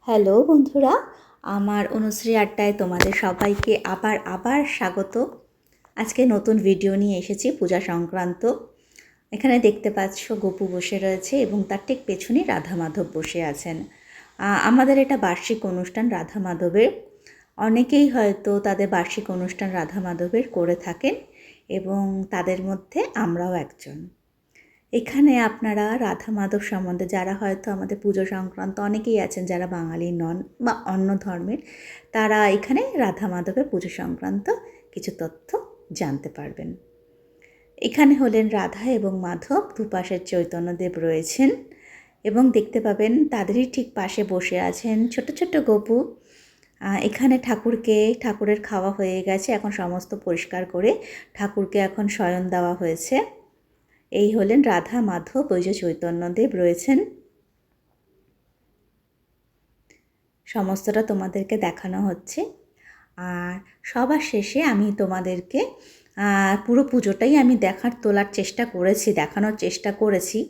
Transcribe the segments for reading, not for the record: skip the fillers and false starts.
Hello বন্ধুরা, আমার অনুশ্রী আড্ডায় তোমাদের সবাইকে আবার স্বাগত। আজকে নতুন ভিডিও নিয়ে এসেছি পূজা সংক্রান্ত। এখানে দেখতে পাচ্ছ গপু বসে রয়েছে এবং তার ঠিক পেছনে রাধা মাধব বসে আছেন। আমাদের এটা বার্ষিক অনুষ্ঠান রাধা মাধবের। অনেকেই হয়তো তাদের বার্ষিক অনুষ্ঠান রাধা মাধবের করে থাকেন এবং তাদের মধ্যে আমরাও একজন। এখানে আপনারা রাধা মাধব সম্বন্ধে যারা হয়তো আমাদের পুজো সংক্রান্ত অনেকেই আছেন যারা বাঙালি নন বা অন্য ধর্মের, তারা এখানে রাধা মাধবের পুজো সংক্রান্ত কিছু তথ্য জানতে পারবেন। এখানে হলেন রাধা এবং মাধব, দুপাশের চৈতন্যদেব রয়েছেন এবং দেখতে পাবেন তাদেরই ঠিক পাশে বসে আছেন ছোট ছোট গপু। এখানে ঠাকুরের খাওয়া হয়ে গেছে, এখন সমস্ত পরিষ্কার করে ঠাকুরকে এখন শয়ন দেওয়া হয়েছে। এই হলেন রাধা মাধব, ওই যে চৈতন্যদেব রয়েছেন। সমস্তটা তোমাদেরকে দেখানো হচ্ছে। আর সবার শেষে আমি তোমাদেরকে পুরো পুজোটাই আমি দেখানোর চেষ্টা করেছি।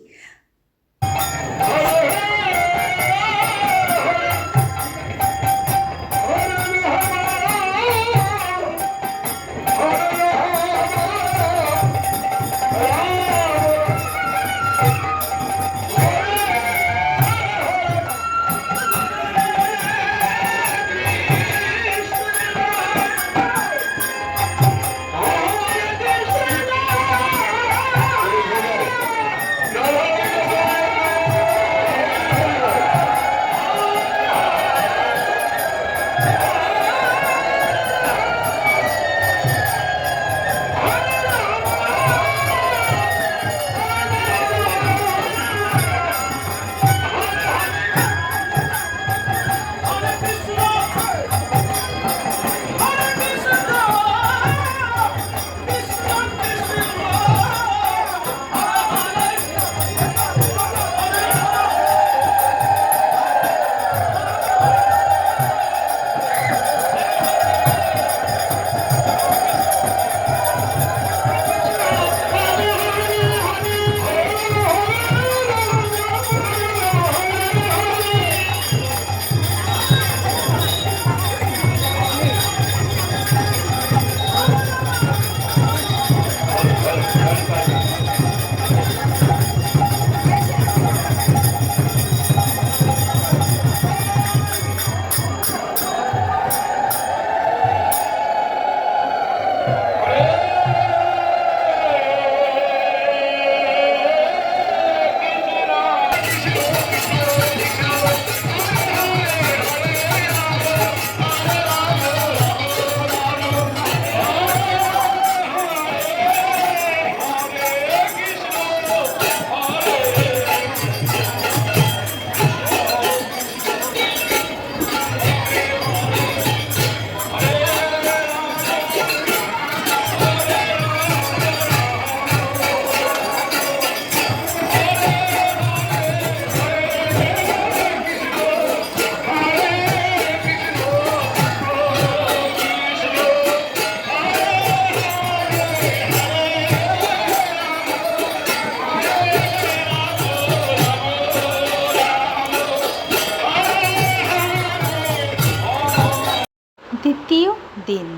দ্বিতীয় দিন।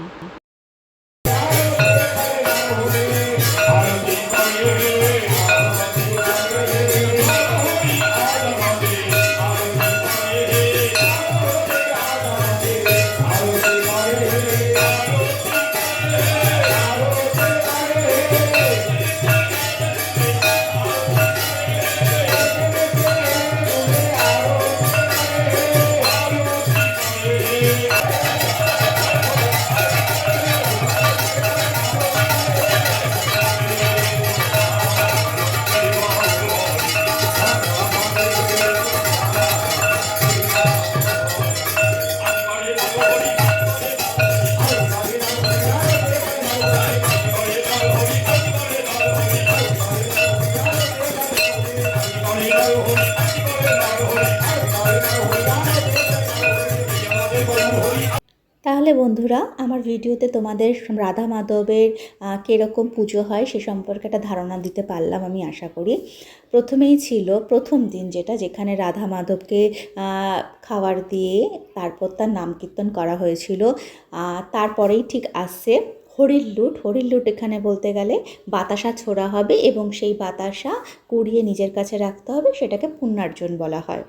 তাহলে বন্ধুরা, আমার ভিডিওতে তোমাদের রাধা মাধবের কীরকম পুজো হয় সে সম্পর্কে একটা ধারণা দিতে পারলাম আমি আশা করি। প্রথমেই ছিল প্রথম দিন, যেখানে রাধা মাধবকে খাবার দিয়ে তারপর তার নাম কীর্তন করা হয়েছিল। তারপরেই ঠিক আসছে হরির লুট। হরির লুট এখানে বলতে গেলে বাতাসা ছোড়া হবে এবং সেই বাতাসা কুড়িয়ে নিজের কাছে রাখতে হবে, সেটাকে পুণ্যার্জন বলা হয়।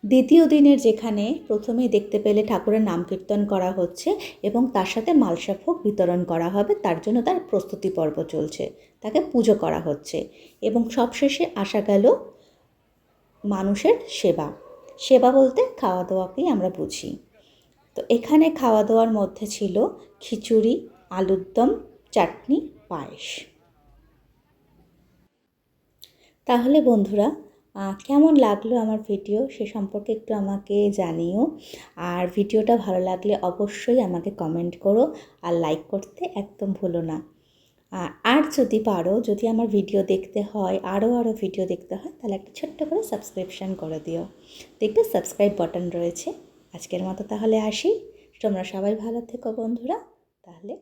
দ্বিতীয় দিনের যেখানে প্রথমেই দেখতে পেলে ঠাকুরের নাম কীর্তন করা হচ্ছে এবং তার সাথে মালসা ভোগ বিতরণ করা হবে, তার জন্য তার প্রস্তুতি পর্ব চলছে, তাকে পুজো করা হচ্ছে। এবং সবশেষে আসা গেল মানুষের সেবা। সেবা বলতে খাওয়া দাওয়াকেই আমরা বুঝি। তো এখানে খাওয়া দাওয়ার মধ্যে ছিল খিচুড়ি, আলুর দম, চাটনি, পায়েস। তাহলে বন্ধুরা, কেমন লাগলো আমার ভিডিও সে সম্পর্কে একটু আমাকে জানিও। আর ভিডিওটা ভালো লাগলে অবশ্যই আমাকে কমেন্ট করো আর লাইক করতে একদম ভুলো না। আর যদি পারো, যদি আমার ভিডিও দেখতে হয়, আরও ভিডিও দেখতে হয়, তাহলে একটা ছোট্ট করে সাবস্ক্রিপশান করে দিও। দেখবে সাবস্ক্রাইব বাটন রয়েছে। আজকের মতো তাহলে আসি। তোমরা সবাই ভালো থেকো বন্ধুরা। তাহলে